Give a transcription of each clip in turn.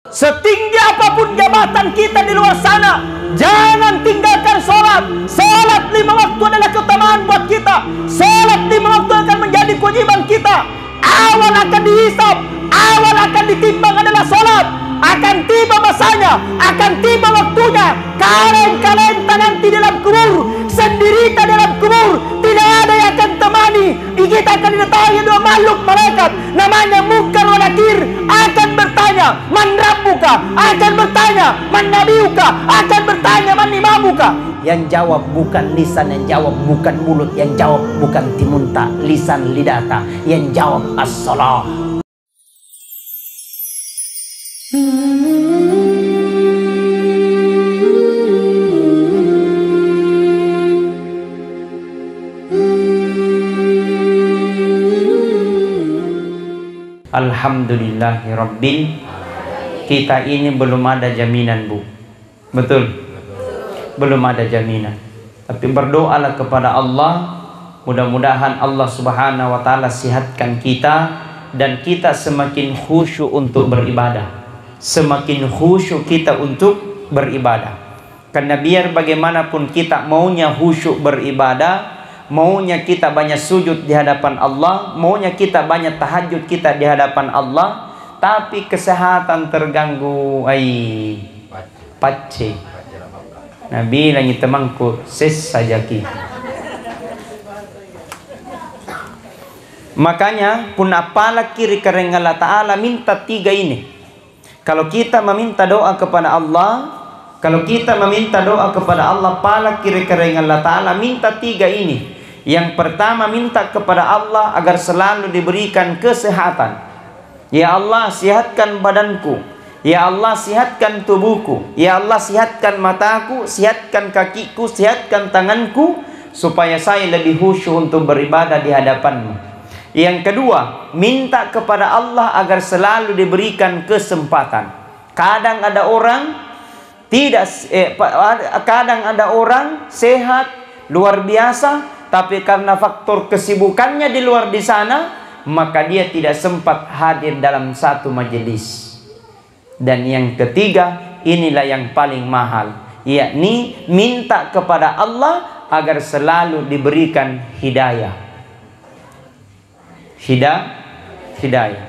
Setinggi apapun jabatan kita di luar sana, jangan tinggalkan sholat. Sholat 5 waktu adalah keutamaan buat kita. Sholat 5 waktu akan menjadi kewajiban kita. Awal akan dihisab, awal akan ditimbang adalah sholat. Akan tiba masanya, akan tiba waktunya. Kaleng-kaleng nanti dalam kubur, sendirita dalam kubur, tidak ada yang akan temani. Kita akan didatangi dua makhluk malaikat, namanya Munkar wa Nakir, akan bertanya, man rabbuka, akan bertanya, man nabiyuka, akan bertanya, man imamuka. Yang jawab bukan lisan, yang jawab bukan mulut, yang jawab bukan timunta, lisan lidata, yang jawab as-salah. Alhamdulillahirabbil. Kita ini belum ada jaminan, Bu. Betul? Belum ada jaminan. Tapi berdoalah kepada Allah, mudah-mudahan Allah Subhanahu wa taala sihatkan kita dan kita semakin khusyuk untuk beribadah. Semakin khusyuk kita untuk beribadah. Karena biar bagaimanapun kita maunya khusyuk beribadah, maunya kita banyak sujud di hadapan Allah, maunya kita banyak tahajud kita di hadapan Allah, tapi kesehatan terganggu, pace. Nabi lagi temanku ses saja ki. Makanya pun apalah kiri kering Allah Ta'ala minta 3 ini. Kalau kita meminta doa kepada Allah, kalau kita meminta doa kepada Allah, pala kiri kering Allah Ta'ala minta 3 ini. Yang pertama, minta kepada Allah agar selalu diberikan kesehatan. Ya Allah, sihatkan badanku. Ya Allah, sihatkan tubuhku. Ya Allah, sihatkan mataku, sihatkan kakiku, sihatkan tanganku, supaya saya lebih khusyuk untuk beribadah di hadapan-Mu. Yang kedua, minta kepada Allah agar selalu diberikan kesempatan. Kadang ada orang kadang ada orang sehat luar biasa, tapi karena faktor kesibukannya di luar di sana, maka dia tidak sempat hadir dalam satu majelis. Dan yang ketiga, inilah yang paling mahal, yakni minta kepada Allah agar selalu diberikan hidayah. Hidayah.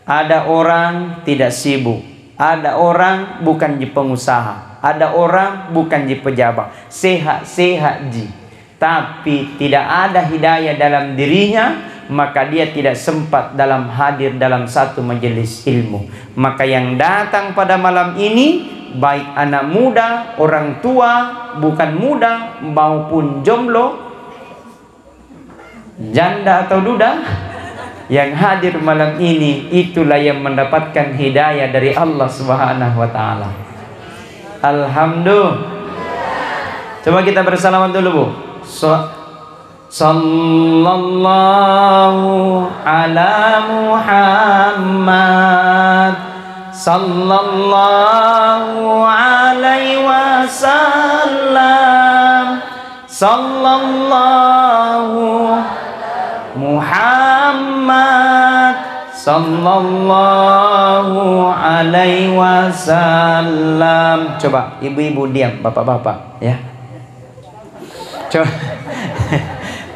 Ada orang tidak sibuk, ada orang bukan di pengusaha, ada orang bukan di pejabat, sehat-sehat ji, tapi tidak ada hidayah dalam dirinya, maka dia tidak sempat dalam hadir dalam satu majelis ilmu. Maka yang datang pada malam ini, baik anak muda, orang tua, bukan muda, maupun jomblo, janda atau duda, yang hadir malam ini, itulah yang mendapatkan hidayah dari Allah Subhanahu wa taala. Alhamdulillah. Coba kita bersalaman dulu, Bu. Sallallahu ala Muhammad, sallallahu alaihi wasallam, sallallahu Muhammad, sallallahu alaihi wasallam. Coba ibu-ibu diam, bapak-bapak ya. Coba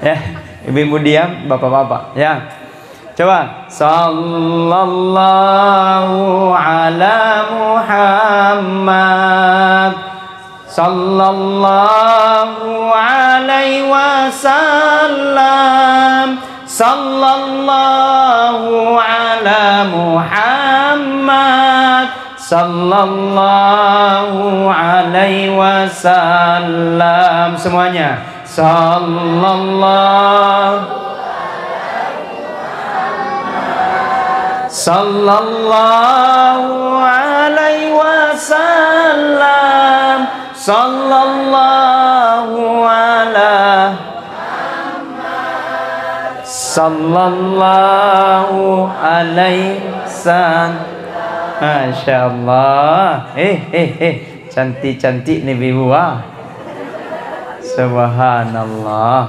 ya, ibu-ibu diam, bapak-bapak ya. Coba sallallahu ala Muhammad, sallallahu alaihi wasallam, sallallahu ala Muhammad, sallallahu alaihi wasallam. Semuanya sallallahu alaihi wasallam, sallallahu ala sallallahu alaihi wasallam. Masya Allah. Cantik-cantik nih ibu. Subhanallah.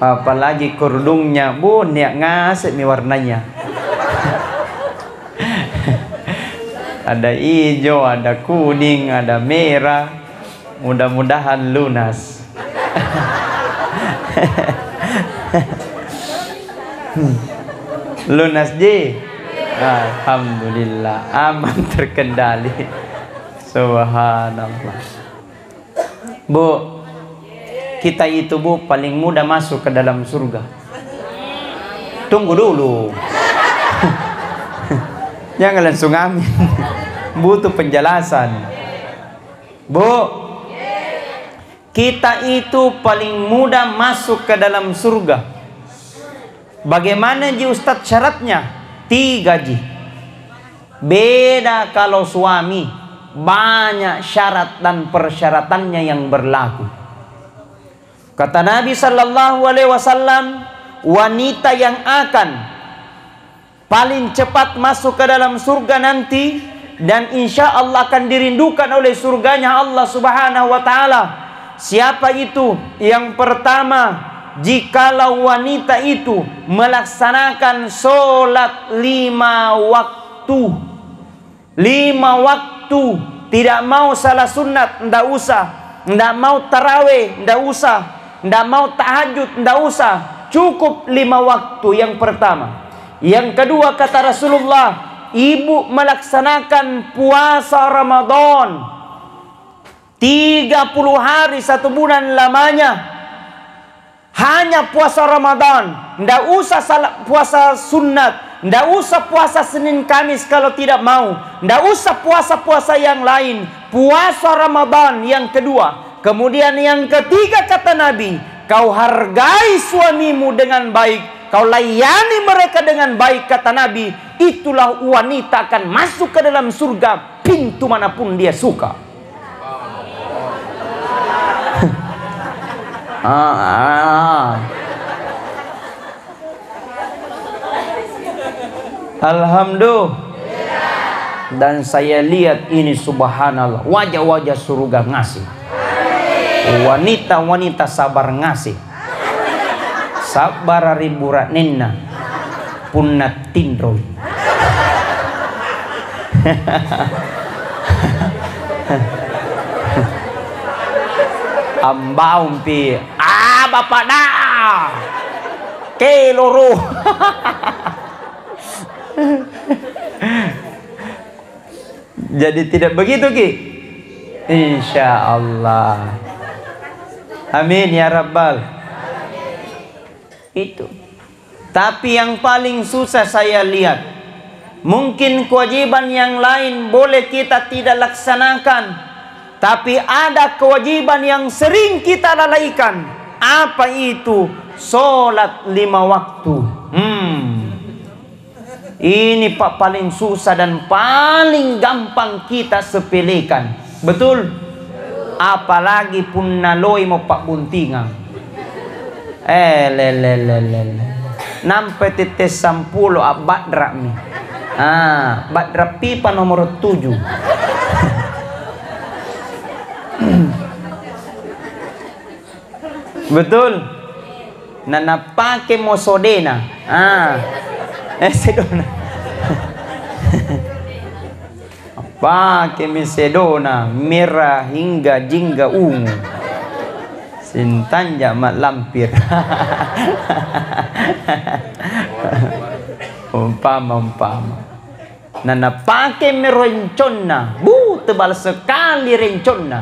Apalagi kerudungnya, Bu, niat ngasih nih warnanya. Ada hijau, ada kuning, ada merah. Mudah-mudahan lunas. Lunas Ji. Alhamdulillah, aman, terkendali. Subhanallah. Bu, kita itu Bu paling mudah masuk ke dalam surga. Tunggu dulu. Jangan langsung amin. Butuh penjelasan. Bu, kita itu paling mudah masuk ke dalam surga. Bagaimana Ji Ustadz syaratnya? 3 Ji. Beda kalau suami, banyak syarat dan persyaratannya yang berlaku. Kata Nabi sallallahu alaihi wasallam, wanita yang akan paling cepat masuk ke dalam surga nanti dan insya Allah akan dirindukan oleh surganya Allah subhanahu wa ta'ala. Siapa itu? Yang pertama, jikalau wanita itu melaksanakan sholat 5 waktu. 5 waktu. Tidak mau salah sunat, tidak usah. Tidak mau tarawih, tidak usah. Tidak mau tahajud, tidak usah. Cukup 5 waktu yang pertama. Yang kedua, kata Rasulullah, ibu melaksanakan puasa Ramadan 30 hari 1 bulan lamanya. Hanya puasa Ramadan, tidak usah puasa sunat, tidak usah puasa Senin Kamis kalau tidak mau, tidak usah puasa-puasa yang lain. Puasa Ramadan yang kedua. Kemudian yang ketiga, kata Nabi, kau hargai suamimu dengan baik, kau layani mereka dengan baik, kata Nabi. Itulah wanita akan masuk ke dalam surga pintu manapun dia suka. Alhamdulillah. Dan saya lihat ini subhanallah, wajah-wajah surga ngasih. Wanita-wanita sabar ngasih. Sabar ribu ratnena punat tindro. Ambau pi, bapak dah, ke loro. Jadi tidak begitu Ki? Insya Allah. Amin ya Rabbal. Itu. Tapi yang paling susah saya lihat, mungkin kewajiban yang lain boleh kita tidak laksanakan, tapi ada kewajiban yang sering kita lalaikan. Apa itu? Sholat 5 waktu. Ini Pak paling susah dan paling gampang kita sepelekan. Betul? Apalagi pun naloi mau Pak buntingan. Nampai tetes 10 badra mi. Badra pipa nomor 7. Betul? Nana pakai mosodena. Sedona. Pakai misedona merah hingga jingga ungu. Sintanja mak lampir. Umpama. Nana pakai merenconna. Tebal sekali renconna.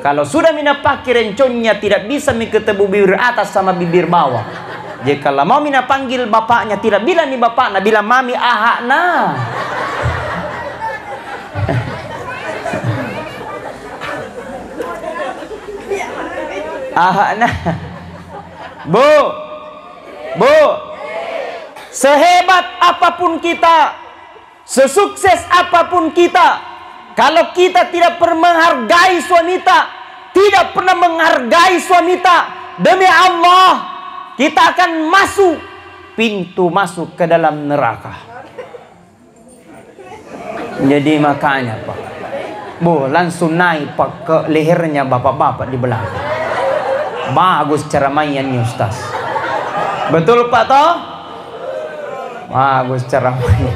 Kalau sudah mina pakai renconnya tidak bisa mi ketemu bibir atas sama bibir bawah. Jika mau mina panggil bapaknya tidak bilang ni bapaknya, bilang mami ahakna. Ahakna. Bu, sehebat apapun kita, sesukses apapun kita, kalau kita tidak pernah menghargai suamita, demi Allah kita akan masuk pintu masuk ke dalam neraka. Jadi makanya Pak, Bu, langsung naik Pak ke lehernya bapak-bapak di belakang. Bagus cara mainnya Ustaz. Betul Pak toh? Bagus cara main.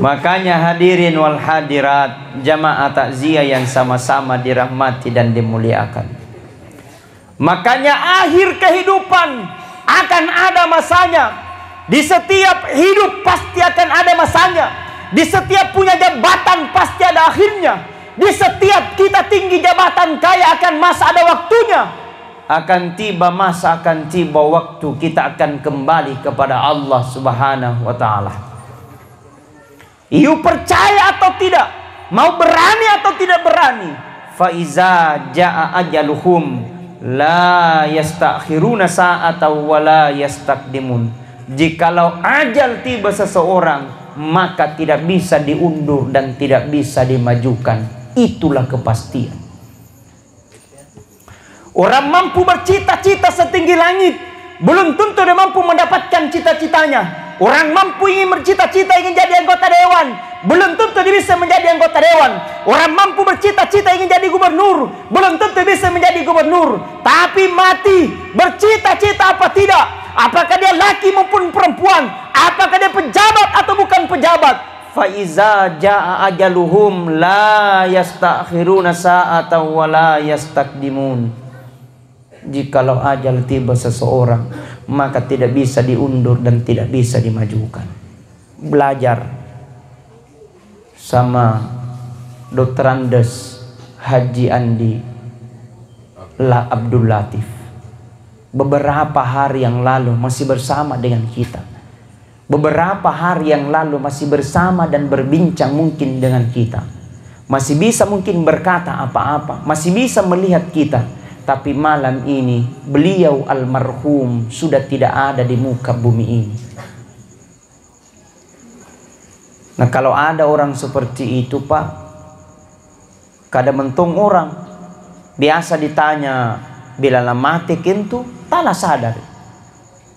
Makanya hadirin wal hadirat, jamaah takziah yang sama-sama dirahmati dan dimuliakan. Makanya akhir kehidupan akan ada masanya. Di setiap hidup pasti akan ada masanya. Di setiap punya jabatan pasti ada akhirnya. Di setiap kita tinggi jabatan kaya akan masa ada waktunya. Akan tiba masa, akan tiba waktu kita akan kembali kepada Allah Subhanahu wa ta'ala. You percaya atau tidak, mau berani atau tidak berani, fa iza jaa ajaluhum la yastakhiruna sa'atan wa la yastaqdimun. Jikalau ajal tiba seseorang, maka tidak bisa diundur dan tidak bisa dimajukan. Itulah kepastian. Orang mampu bercita-cita setinggi langit, belum tentu dia mampu mendapatkan cita-citanya. Orang mampu ingin bercita-cita ingin jadi anggota dewan, belum tentu dia bisa menjadi anggota dewan. Orang mampu bercita-cita ingin jadi gubernur, belum tentu bisa menjadi gubernur. Tapi mati bercita-cita apa tidak? Apakah dia laki maupun perempuan? Apakah dia pejabat atau bukan pejabat? Fa iza jaa ajaluhum la yastakhiruna sa'atan wa la yastaqdimun. Jikalau ajal tiba seseorang, maka tidak bisa diundur dan tidak bisa dimajukan. Belajar sama Dr. Andes Haji Andi Abdul Latif. Beberapa hari yang lalu masih bersama dengan kita. Beberapa hari yang lalu masih bersama dan berbincang mungkin dengan kita. Masih bisa mungkin berkata apa-apa, masih bisa melihat kita. Tapi malam ini beliau almarhum sudah tidak ada di muka bumi ini. Nah, kalau ada orang seperti itu, Pak, kada mentong orang biasa ditanya bila mati kentu tala sadar.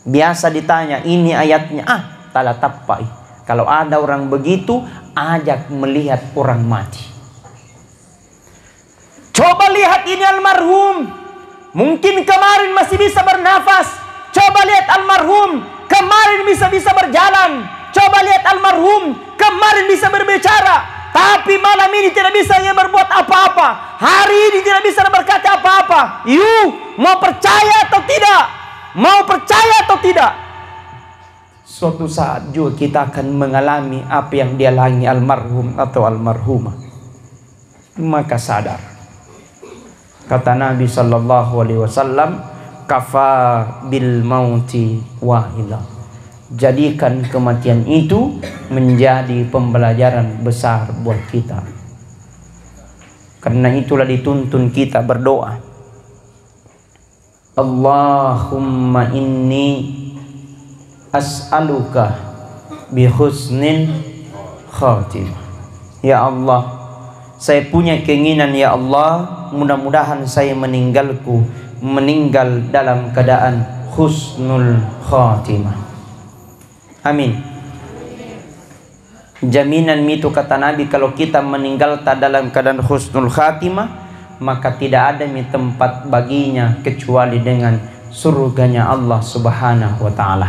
Biasa ditanya ini ayatnya, tala tapai. Kalau ada orang begitu, ajak melihat orang mati. Coba lihat ini almarhum, mungkin kemarin masih bisa bernafas. Coba lihat almarhum, kemarin bisa berjalan. Coba lihat almarhum, kemarin bisa berbicara. Tapi malam ini tidak bisa berbuat apa-apa. Hari ini tidak bisa berkata apa-apa. You mau percaya atau tidak? Mau percaya atau tidak? Suatu saat juga kita akan mengalami apa yang dialami almarhum atau almarhumah. Maka sadar. Kata Nabi sallallahu alaihi wasallam, kafa bil mauti wahila. Jadikan kematian itu menjadi pembelajaran besar buat kita. Karena itulah dituntun kita berdoa. Allahumma inni as'aluka bi husnil khatimah. Ya Allah, saya punya keinginan ya Allah, mudah-mudahan saya meninggal dalam keadaan husnul khatimah. Amin. Jaminan itu kata Nabi, kalau kita meninggal dalam keadaan husnul khatimah, maka tidak ada tempat baginya kecuali dengan surganya Allah Subhanahu wa ta'ala.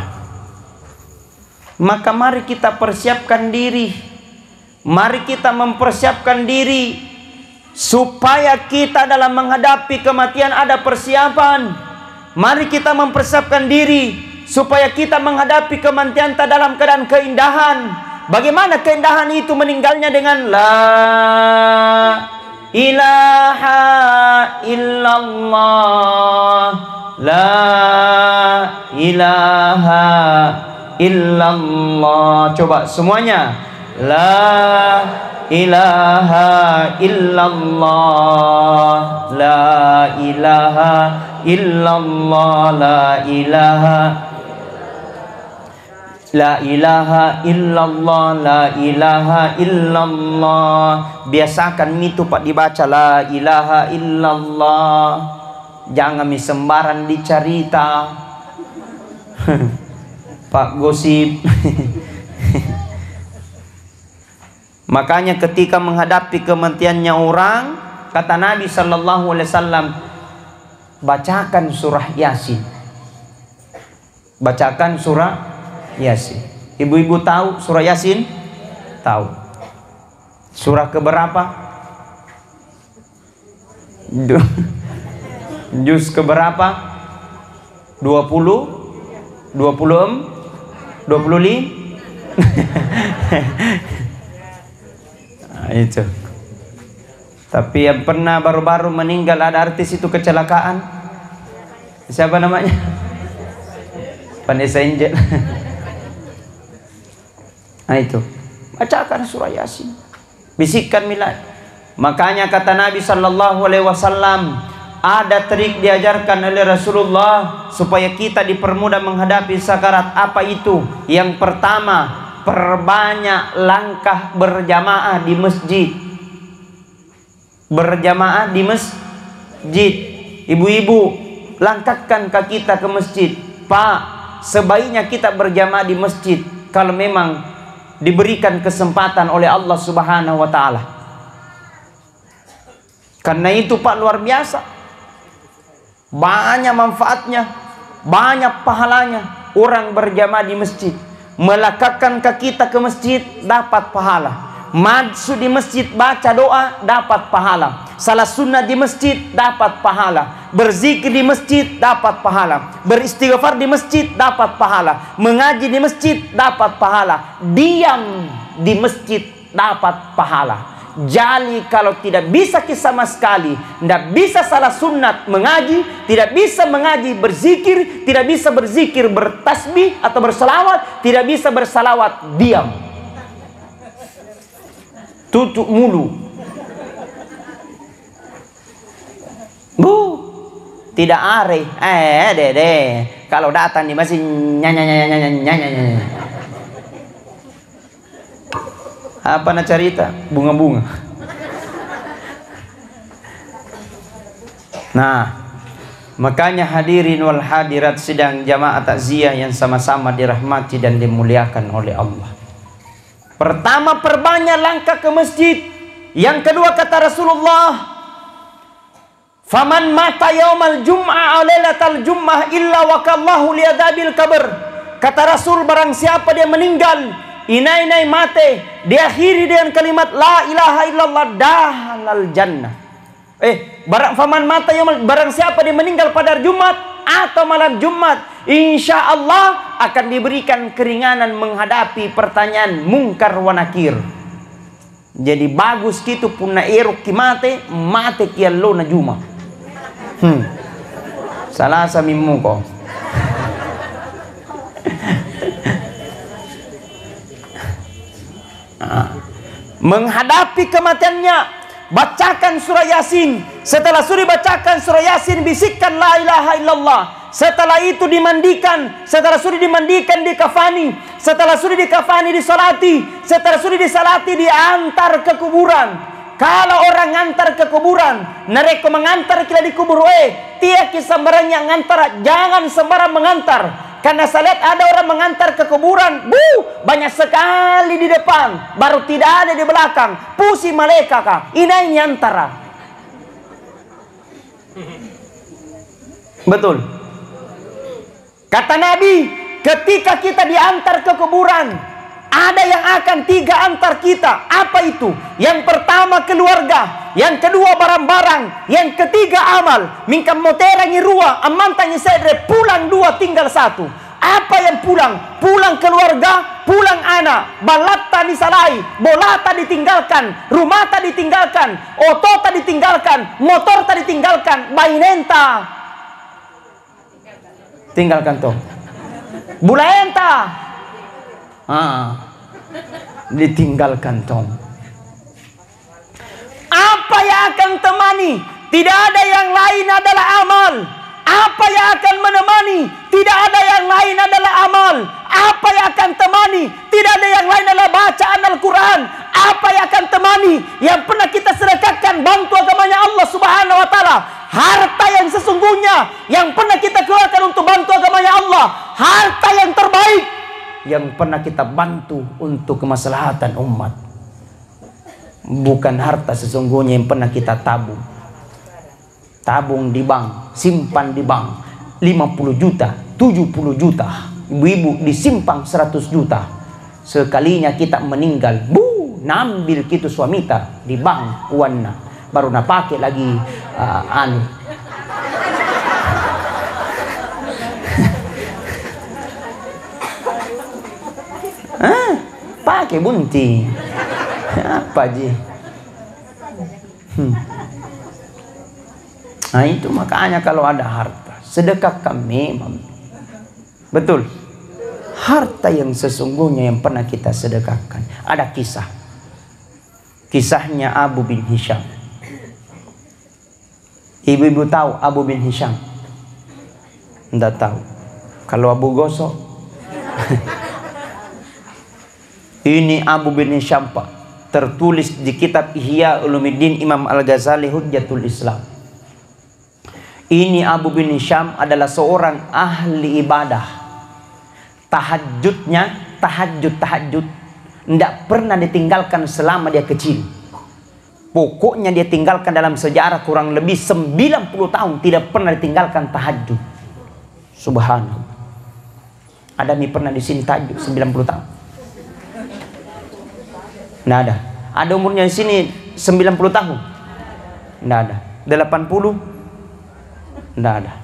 Maka mari kita persiapkan diri. Mari kita mempersiapkan diri supaya kita dalam menghadapi kematian ada persiapan. Mari kita mempersiapkan diri supaya kita menghadapi kematian dalam keadaan keindahan. Bagaimana keindahan itu? Meninggalnya dengan la ilaha illallah, la ilaha illallah. Coba semuanya. La ilaha illallah, la ilaha illallah, la ilaha illallah, la ilaha illallah. Biasakan itu Pak dibaca la ilaha illallah. Jangan sembarang dicarita. Pak gosip. Makanya ketika menghadapi kematiannya orang, kata Nabi sallallahu alaihi wasallam, bacakan surah Yasin. Bacakan surah Yasin. Ibu-ibu tahu surah Yasin? tahu. Surah keberapa? Juz keberapa? 20? 25? Nah, itu. Tapi yang pernah baru-baru meninggal ada artis itu kecelakaan. Siapa namanya? Vanessa Angel. Nah itu. Bacakan surah Yasin. Bisikkan milad. Makanya kata Nabi sallallahu alaihi wasallam, ada trik diajarkan oleh Rasulullah supaya kita dipermudah menghadapi sakarat. Apa itu? Yang pertama, perbanyak langkah berjamaah di masjid. Berjamaah di masjid. Ibu-ibu, langkahkan kaki kita ke masjid. Pak, sebaiknya kita berjamaah di masjid kalau memang diberikan kesempatan oleh Allah Subhanahu wa taala. Karena itu Pak, luar biasa. Banyak manfaatnya, banyak pahalanya orang berjamaah di masjid. Melangkahkan kaki kita ke masjid dapat pahala. Masuk di masjid baca doa dapat pahala. Salat sunnah di masjid dapat pahala. Berzikir di masjid dapat pahala. Beristighfar di masjid dapat pahala. Mengaji di masjid dapat pahala. Diam di masjid dapat pahala. Jadi kalau tidak bisa sama sekali, tidak bisa salat sunnat mengaji, tidak bisa mengaji berzikir, tidak bisa berzikir bertasbih atau berselawat, tidak bisa berselawat, diam. Tutup mulu. Bu, tidak are. Dede. Kalau datang di masjid nyanyi. Apa nak cerita? Bunga-bunga. Nah, makanya hadirin wal hadirat sidang jamaah takziah yang sama-sama dirahmati dan dimuliakan oleh Allah. Pertama, perbanyak langkah ke masjid. Yang kedua kata Rasulullah, faman mata yaumal jum'ah lailatal jum'ah illa wakallahu liadabil kabr. Kata Rasul, barang siapa dia meninggal inai mate diakhiri dengan kalimat la ilaha illallah dahalal jannah. Faman mata yaumal, barang siapa dia meninggal pada Jumat atau malam Jumat, insya Allah akan diberikan keringanan menghadapi pertanyaan mungkar wa nakir. Jadi bagus gitu punna eruk ki mate kiallo na juma. Salah sa mimmu ko. Menghadapi kematiannya, bacakan surah Yasin. Setelah sudah bacakan surah Yasin, bisikkan la ilaha illallah. Setelah itu dimandikan. Setelah sudah dimandikan, dikafani. Setelah sudah dikafani, disalati. Setelah sudah disalati, diantar ke kuburan. Kalau orang ngantar ke kuburan, mereka mengantar kita di kubur. Tiap sembarang yang ngantar, jangan sembarang mengantar. Karena saya lihat ada orang mengantar ke kuburan, banyak sekali di depan, baru tidak ada di belakang. Pusi malaikat kah? Ini antara. Betul. Kata Nabi, ketika kita diantar ke kuburan, ada yang akan 3 antar kita. Apa itu? Yang pertama keluarga, yang kedua barang-barang, yang ketiga amal. Mingkam moterangi rua, amantangi sedre, pulang 2 tinggal 1. Apa yang pulang? Pulang keluarga, pulang anak. Balata disalai, bolata ditinggalkan, rumah tak ditinggalkan, oto tak ditinggalkan, motor tak ditinggalkan, bainenta tinggalkan toh. Bulaenta ditinggalkan toh. Apa yang akan temani? Tidak ada yang lain adalah amal. Apa yang akan menemani? Tidak ada yang lain adalah amal. Apa yang akan temani? Tidak ada yang lain adalah bacaan Al-Quran. Apa yang akan temani? Yang pernah kita sedekahkan, bantu agamanya Allah Subhanahu wa ta'ala. Harta yang sesungguhnya yang pernah kita keluarkan untuk bantu agamanya Allah. Harta yang terbaik yang pernah kita bantu untuk kemaslahatan umat. Bukan harta sesungguhnya yang pernah kita tabung. Tabung di bank, simpan di bank 50 juta, 70 juta. Ibu-ibu disimpang 100 juta. Sekalinya kita meninggal, nambil gitu suamita di bank uanna baru na pakai lagi anu pakai bunting apa ji. Nah itu makanya kalau ada harta sedekahkan memang betul. Harta yang sesungguhnya yang pernah kita sedekahkan. Ada kisahnya Abu bin Hisham. Ibu-ibu tahu Abu bin Hisham? Tidak tahu. Kalau Abu Gosok ini Abu bin Hisham Pak, tertulis di kitab Ihya Ulumuddin Imam Al-Ghazali Hujjatul Islam. Ini Abu bin Hisham adalah seorang ahli ibadah. Tahajud tidak pernah ditinggalkan selama dia kecil. Pokoknya dia tinggalkan dalam sejarah kurang lebih 90 tahun tidak pernah ditinggalkan tahajud. Subhanallah. Ada mi pernah di sini tahajud 90 tahun? Tidak ada. Ada umurnya di sini 90 tahun? Tidak ada. 80? Tidak ada.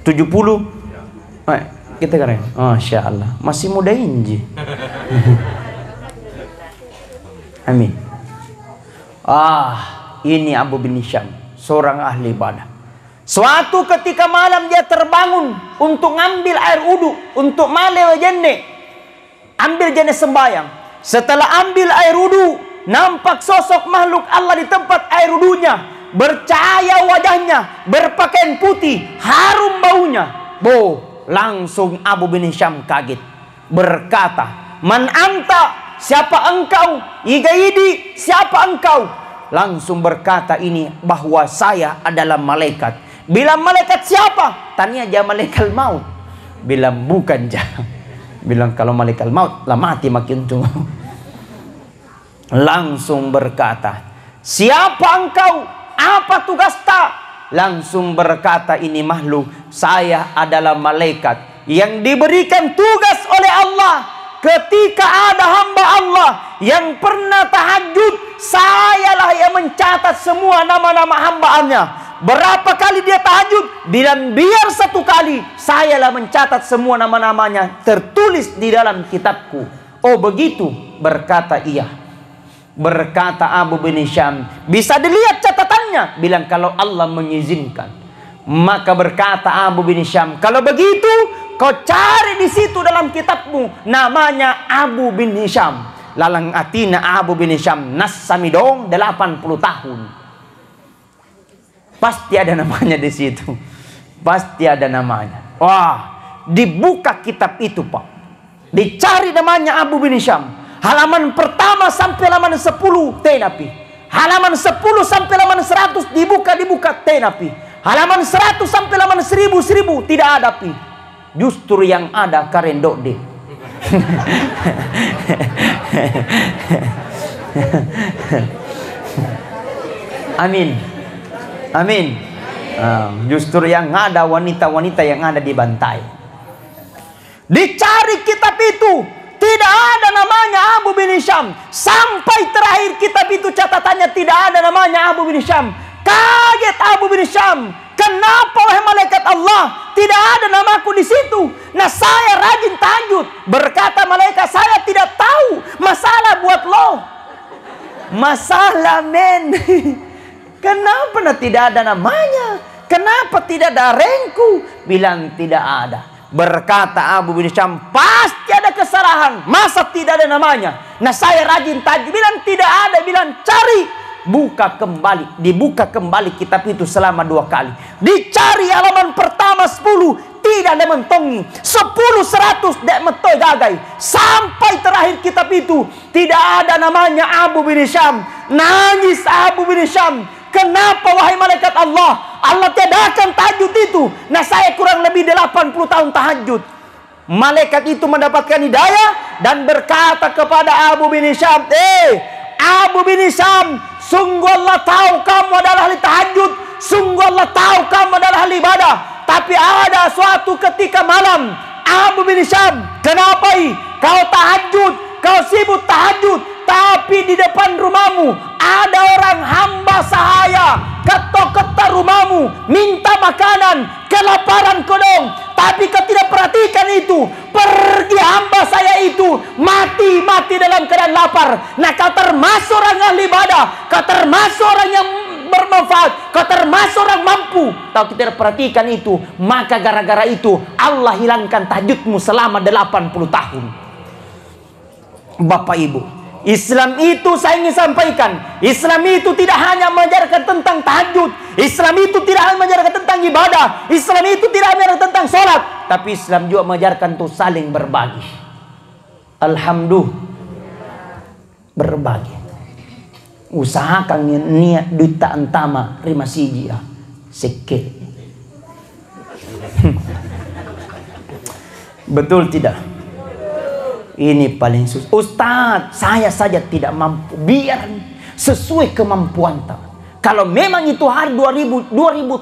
70? Kita keren. Masya Allah. Masih muda inji. Amin. Ini Abu bin Hisham, seorang ahli ibadah. Suatu ketika malam dia terbangun untuk ngambil air wudu untuk male jenne. Ambil jenne sembayang. Setelah ambil air wudu, nampak sosok makhluk Allah di tempat air wudunya. Bercahaya wajahnya, berpakaian putih, harum baunya. Langsung Abu bin Hisham kaget, berkata, "Man anta? Siapa engkau? Igaidi, siapa engkau?" Langsung berkata ini bahwa saya adalah malaikat. Bilang malaikat siapa? Tanya aja malaikat maut. Bilang bukan jah. Bilang kalau malaikat maut lah mati makin tuh. Langsung berkata, "Siapa engkau? Apa tugas tak?" Langsung berkata ini makhluk, "Saya adalah malaikat yang diberikan tugas oleh Allah. Ketika ada hamba Allah yang pernah tahajud, sayalah yang mencatat semua nama-nama hamba-Nya. Berapa kali dia tahajud? Biar 1 kali, sayalah mencatat semua nama-namanya tertulis di dalam kitabku." Oh begitu, berkata iya. Berkata Abu bin Hisham, "Bisa dilihat catatannya?" Bilang kalau Allah mengizinkan. Maka berkata Abu bin Hisham, "Kalau begitu kau cari di situ dalam kitabmu namanya Abu bin Hisham." Lalang atina Abu bin Hisham nassamidong 80 tahun. Pasti ada namanya di situ. Pasti ada namanya. Wah, dibuka kitab itu Pak. Dicari namanya Abu bin Hisham. Halaman pertama sampai halaman 10 tenapi. Halaman 10 sampai halaman 100 dibuka tenapi. Halaman 100 sampai halaman 1000 tidak ada pi. Justru yang ada karendok deh. Amin. Amin. Justru yang ada wanita-wanita yang ada di bantai. Dicari kitab itu. Tidak ada namanya Abu bin Hisham. Sampai terakhir kitab itu catatannya tidak ada namanya Abu bin Hisham. Kaget Abu bin Hisham. Kenapa wahai malaikat Allah? Tidak ada namaku di situ. Nah saya rajin tahajud. Berkata malaikat, "Saya tidak tahu. Masalah buat lo." Masalah men. Kenapa tidak ada namanya? Kenapa tidak ada rengku? Bilang tidak ada. Berkata Abu bin Hisham, "Pasti ada kesalahan. Masa tidak ada namanya?" Nah saya rajin tahajud. Bilang tidak ada. Bilang cari. Buka kembali. Dibuka kembali kitab itu selama 2 kali. Dicari halaman pertama 10. Tidak ada mentongi. 10, 100 tidak mentoy gagai. Sampai terakhir kitab itu. Tidak ada namanya Abu bin Hisham. Nangis Abu bin Hisham. Kenapa wahai malaikat Allah? Allah tiadakan tahajud itu. Nah saya kurang lebih 80 tahun tahajud. Malaikat itu mendapatkan hidayah dan berkata kepada Abu bin Hisham, Abu bin Hisham, sungguh Allah tahu kamu adalah ahli tahajud. Sungguh Allah tahu kamu adalah ahli ibadah. Tapi ada suatu ketika malam, Abu bin Hisham, kenapa kau tahajud? Kau sibuk tahajud, tapi di depan kalian lapar. Nah, kau termasuk orang ahli ibadah, kau termasuk orang yang bermanfaat, kau termasuk orang mampu. Kalau kita perhatikan itu, maka gara-gara itu Allah hilangkan tahajudmu selama 80 tahun. Bapak Ibu, Islam itu saya ingin sampaikan, Islam itu tidak hanya mengajarkan tentang tahajud, Islam itu tidak hanya mengajarkan tentang ibadah, Islam itu tidak hanya mengajarkan tentang sholat, tapi Islam juga mengajarkan untuk saling berbagi. Alhamdulillah, berbagi. Usahakan niat duta antama rima siji ya sikit. Betul tidak? Ini paling susah. Ustaz, saya saja tidak mampu. Biar sesuai kemampuan tak. Kalau memang itu hari 2000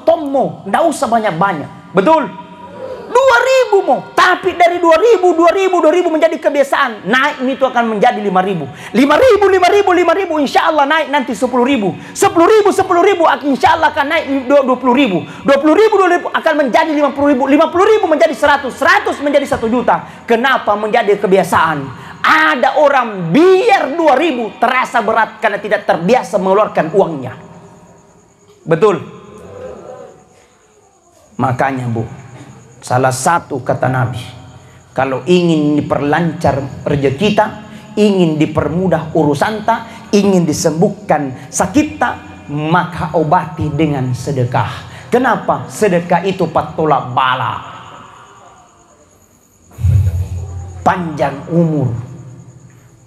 tomo, tidak usah banyak-banyak. Betul? 2000 mau. Tapi dari 2000 menjadi kebiasaan. Naik itu akan menjadi 5000. 5000 insya Allah naik nanti 10.000. 10.000 insya Allah akan naik 20.000. 20.000 akan menjadi 50.000. 50.000 menjadi 100. 100 menjadi 1 juta. Kenapa menjadi kebiasaan? Ada orang biar 2000 terasa berat karena tidak terbiasa mengeluarkan uangnya. Betul? Makanya Bu, salah satu kata Nabi, kalau ingin diperlancar rezeki kita, ingin dipermudah urusan ta, ingin disembuhkan sakit ta, maka obati dengan sedekah. Kenapa? Sedekah itu patolak bala, panjang umur.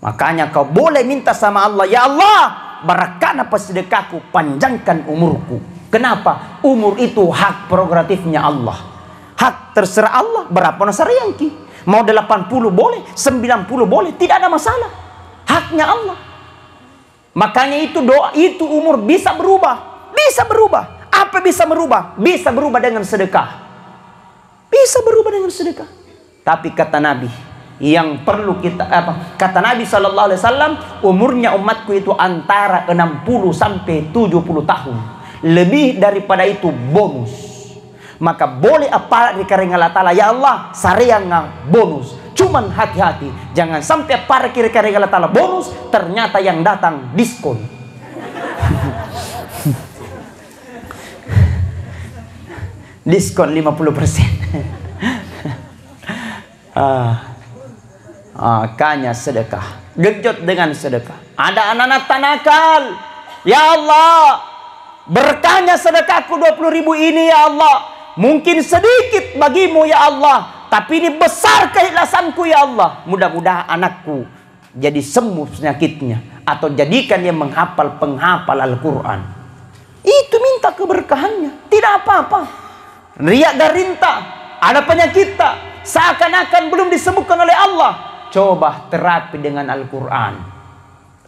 Makanya kau boleh minta sama Allah, ya Allah, barakana pas sedekahku, panjangkan umurku. Kenapa? Umur itu hak prerogatifnya Allah. Hak terserah Allah, berapa nasar yangki. Mau 80 boleh, 90 boleh, tidak ada masalah. Haknya Allah. Makanya itu doa itu umur bisa berubah. Bisa berubah. Apa bisa berubah? Bisa berubah dengan sedekah. Bisa berubah dengan sedekah. Tapi kata Nabi, yang perlu kita kata Nabi SAW, umurnya umatku itu antara 60 sampai 70 tahun. Lebih daripada itu bonus. Maka boleh apa dikaring Allah Ta'ala, ya Allah sareyang bonus. Cuman hati-hati, jangan sampai para kira-kira Allah Ta'ala bonus, ternyata yang datang diskon. Diskon 50%. Makanya sedekah, genjot dengan sedekah. Ada anak-anak tanakal, ya Allah, berkahnya sedekahku 20.000 ini ya Allah, mungkin sedikit bagimu ya Allah, tapi ini besar keikhlasanku ya Allah. Mudah-mudahan anakku jadi sembuh penyakitnya, atau jadikan dia menghafal penghafal Al-Quran. Itu minta keberkahannya, tidak apa-apa. Riak garinta, ada penyakit tak, seakan-akan belum disembuhkan oleh Allah. Coba terapi dengan Al-Quran,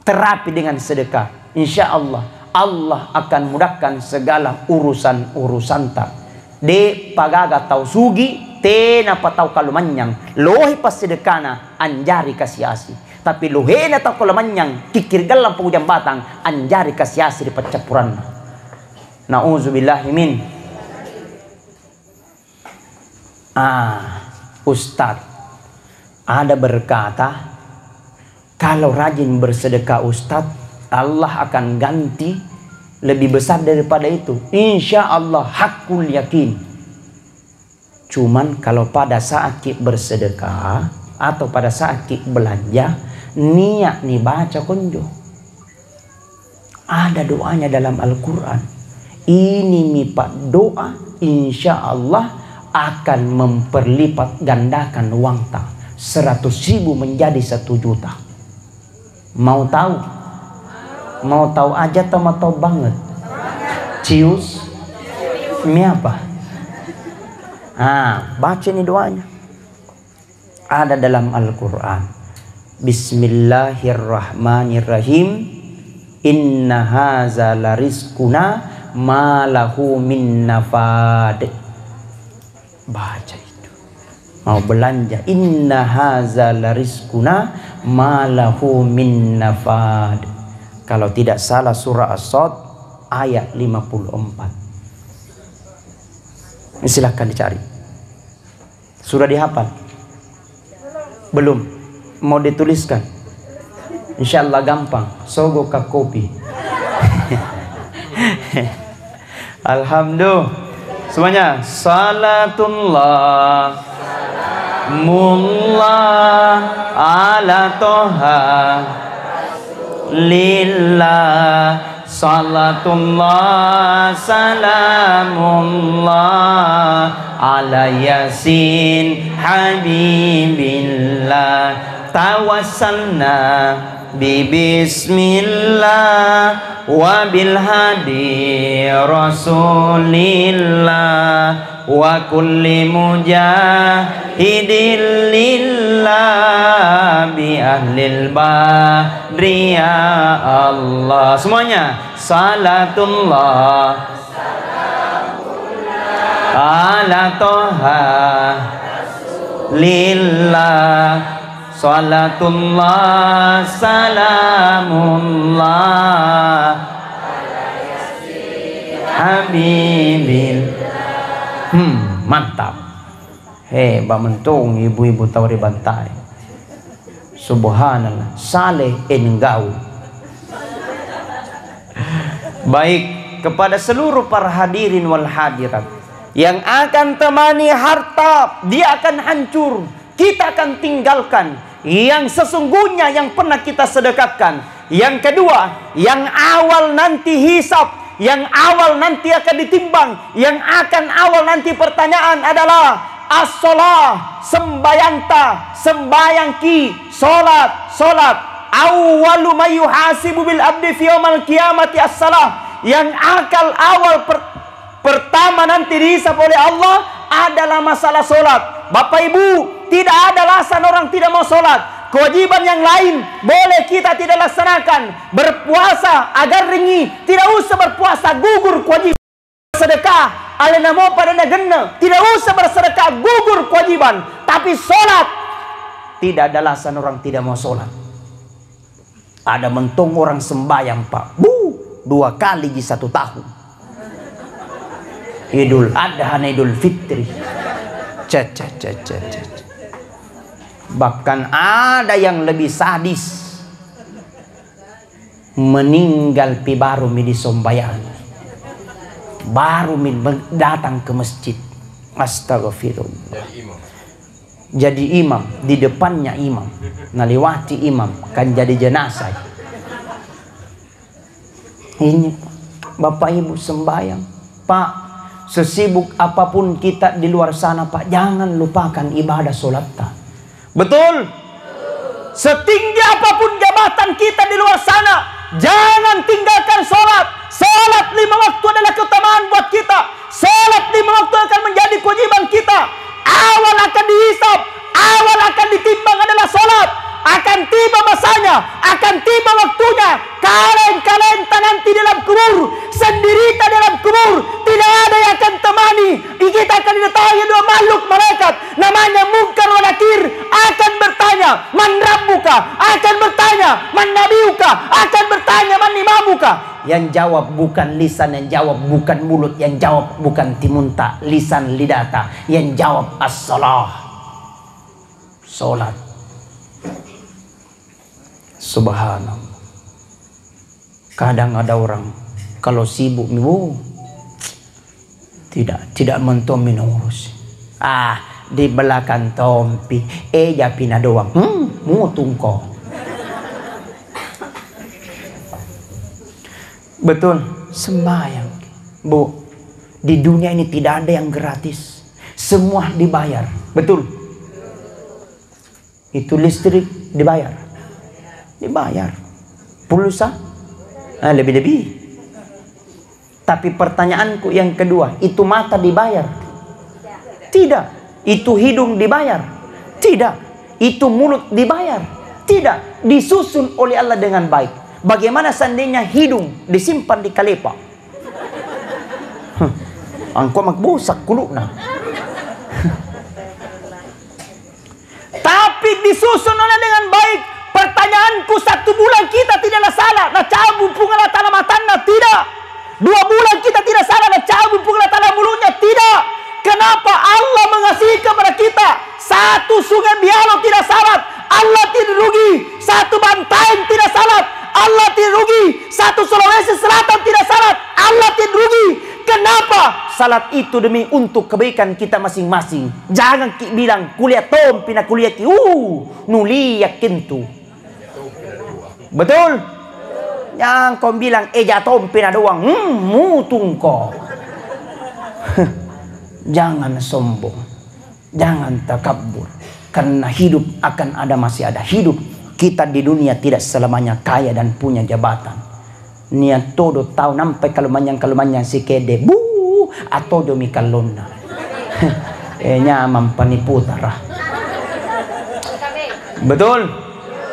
terapi dengan sedekah. Insya Allah, Allah akan mudahkan segala urusan-urusan tak. De pagaga tau sugi, tena patau kalau manyang, lohi pas sedekana, anjari kasiasi. Tapi lohena tau kalau manyang, kikir galang pengujang batang, anjari kasiasi di pacapuran. Na'udzubillahimin. Ustadz ada berkata, kalau rajin bersedekah Ustadz, Allah akan ganti lebih besar daripada itu. Insya Allah, hakul yakin. Cuman kalau pada saat kita bersedekah atau pada saat kita belanja, niat nih baca konjo. Ada doanya dalam Al-Quran. Ini nih Pak doa, insya Allah akan memperlipat gandakan uang tak. 100.000 menjadi 1 juta. Mau tahu? Mau tahu aja atau mau tahu banget? Cius? Ini apa? Baca ini doanya. Ada dalam Al-Quran. Bismillahirrahmanirrahim. Inna haza larizquna ma lahu min nafad. Baca itu. Mau belanja, inna haza larizquna ma lahu min nafad. Kalau tidak salah surah As-Sad ayat 54. Silahkan dicari. Sudah dihafal? Belum? Mau dituliskan? Insyaallah gampang. Sogo ka kopi. Alhamdulillah. Semuanya. Salatullah mullah ala toha lillah. Salatullah salamullah ala yasin habibillah. Tawassalna bi bismillah wa bil hadi rasulillah wa kulli mujahidin lillah bi ahlil badri ya Allah. Semuanya. Salatullah ala toha lillah. Salatullah salamullah habibil. Mantap. Hebat mentung ibu-ibu tawari bantai. Subhanallah. Saleh engau. Baik, kepada seluruh para hadirin wal hadirat yang akan temani harta, dia akan hancur, kita akan tinggalkan yang sesungguhnya yang pernah kita sedekahkan. Yang kedua, yang awal nanti hisab, yang awal nanti akan ditimbang, yang akan awal nanti pertanyaan adalah as-shalah, sembayang ki, solat. Awwalu ma yuhasibu bil abdi fi yaumal qiyamati as-salah. Yang akal awal pertama nanti dihisab oleh Allah adalah masalah solat. Bapak Ibu, tidak ada alasan orang tidak mau sholat. Kewajiban yang lain boleh kita tidak laksanakan. Berpuasa agar ringi, tidak usah berpuasa, gugur kewajiban. Sedekah alena mau pada negena, tidak usah bersedekah, gugur kewajiban. Tapi sholat, tidak ada alasan orang tidak mau sholat. Ada mentung orang sembahyang Pak, 2 kali di 1 tahun. Idul Adha, Idul Fitri. Bahkan ada yang lebih sadis, meninggal pi baru mi disombayang, baru mi datang ke masjid. Astagfirullah. Jadi imam, di depannya imam, naliwati imam kan jadi jenazah. Ini Bapak Ibu sembahyang Pak, sesibuk apapun kita di luar sana Pak, jangan lupakan ibadah sholat. Betul? Setinggi apapun jabatan kita di luar sana, jangan tinggalkan sholat. Sholat 5 waktu adalah keutamaan buat kita. Sholat 5 waktu akan menjadi kewajiban kita. Awal akan dihisab, awal akan ditimbang adalah sholat. Akan tiba masanya, akan tiba waktunya. Kalian nanti dalam kubur, sendirita dalam kubur, tidak ada yang akan temani. Kita akan didatangi 2 makhluk malaikat, namanya Munkar wa Nakir, akan bertanya, man rabbuka, akan bertanya, man nabiuka, akan bertanya, man imamuka. Yang jawab bukan lisan, yang jawab bukan mulut, yang jawab bukan timunta, lisan lidata, yang jawab as-salah, sholat. Subhanallah. Kadang ada orang kalau sibuk tidak mentomin urus. Di belakang tompi japina doang. Mutungko. Betul, sembahyang. Bu, di dunia ini tidak ada yang gratis. Semua dibayar. Betul. Itu listrik dibayar. Dibayar. Pulsa lebih-lebih. Tapi pertanyaanku yang kedua, itu mata dibayar? Tidak. Itu hidung dibayar? Tidak. Itu mulut dibayar? Tidak. Disusun oleh Allah dengan baik. Bagaimana seandainya hidung disimpan di kalepa? Angko magbusak kulukna. Tapi disusun oleh dengan baik. Pertanyaanku, 1 bulan kita tidaklah salah. Nah cabu pungalah tanah matanya, tidak. 2 bulan kita tidak salah. Nah cabu pungalah tanah mulutnya, tidak. Kenapa Allah mengasihi kepada kita? 1 sungai Bialo tidak syarat, Allah tidak rugi. 1 bantaeng tidak satu Sulawesi Selatan tidak salat, Allah tidak rugi. Kenapa? Salat itu demi untuk kebaikan kita masing-masing. Jangan bilang kuliah tom pina kuliah ki nuli yakin tu. Betul? Yang kau bilang eja tom pina doang, mutung kau. Jangan sombong, jangan takabur. Karena hidup akan ada, masih ada hidup. Kita di dunia tidak selamanya kaya dan punya jabatan. Niat todo tahu nampai kalau manyang si kede atau domi kalona. Nyaman paniputara. Betul?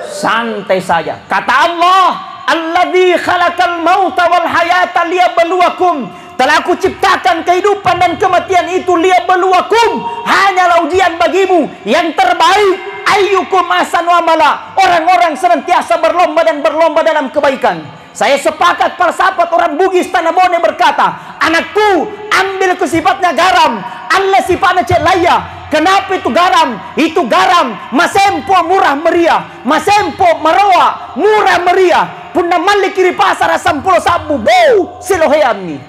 Santai saja. Kata Allah, Alladzi khalaqal mauta wal hayata liyabluwakum. Telah aku ciptakan kehidupan dan kematian itu liyabluwakum. Hanyalah ujian bagimu. Yang terbaik, ayyukum ahsanu amala. Orang-orang senantiasa berlomba dalam kebaikan. Saya sepakat persahabat orang Bugis Tanah Bone berkata, anakku, ambil ke sifatnya garam. Allah sifatnya celaya. Kenapa itu garam? Itu garam masempo murah meriah, masempo maroa murah meriah. Punna mali kiri pasar sampul sabu bau siloheami.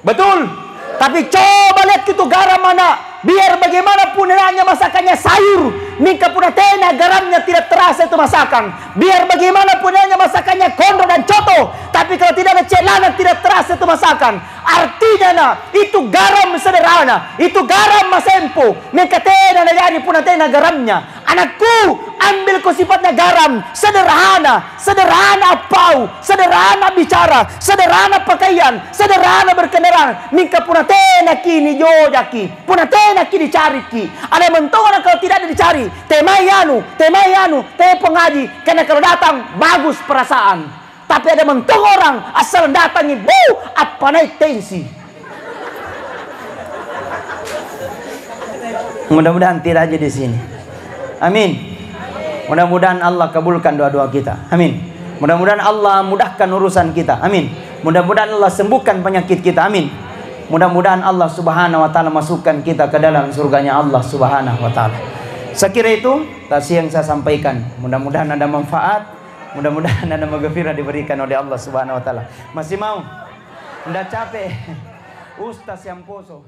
Betul? Tapi coba lihat itu garam mana. Biar bagaimanapun nilainya masakannya sayur, mika pun tena garamnya tidak terasa itu masakan. Biar bagaimanapun nilainya masakannya kondo dan coto, tapi kalau tidak ada celana tidak terasa itu masakan. Artinya itu garam sederhana, itu garam masempo, mika tena jadi pun tena garamnya. Anakku, ambil kau sifatnya garam, sederhana, sederhana pau, sederhana bicara, sederhana pakaian, sederhana berkendaraan. Mika pun tena kini jojaki, pun tena kini dicari ki. Ada mentoran kalau tidak ada dicari. Temayanu, te pengaji. Karena kalau datang bagus perasaan. Tapi ada mentong orang asal datangi, apa naik tensi. Mudah-mudahan tidak aja di sini. Amin. Mudah-mudahan Allah kabulkan doa-doa kita. Amin. Mudah-mudahan Allah mudahkan urusan kita. Amin. Mudah-mudahan Allah sembuhkan penyakit kita. Amin. Mudah-mudahan Allah Subhanahu wa taala masukkan kita ke dalam surganya Allah Subhanahu wa taala. Sekira itu tadi yang saya sampaikan. Mudah-mudahan ada manfaat, mudah-mudahan ada maghfirah diberikan oleh Allah Subhanahu wa taala. Masih mau? Ndak capek? Ustaz yang poso.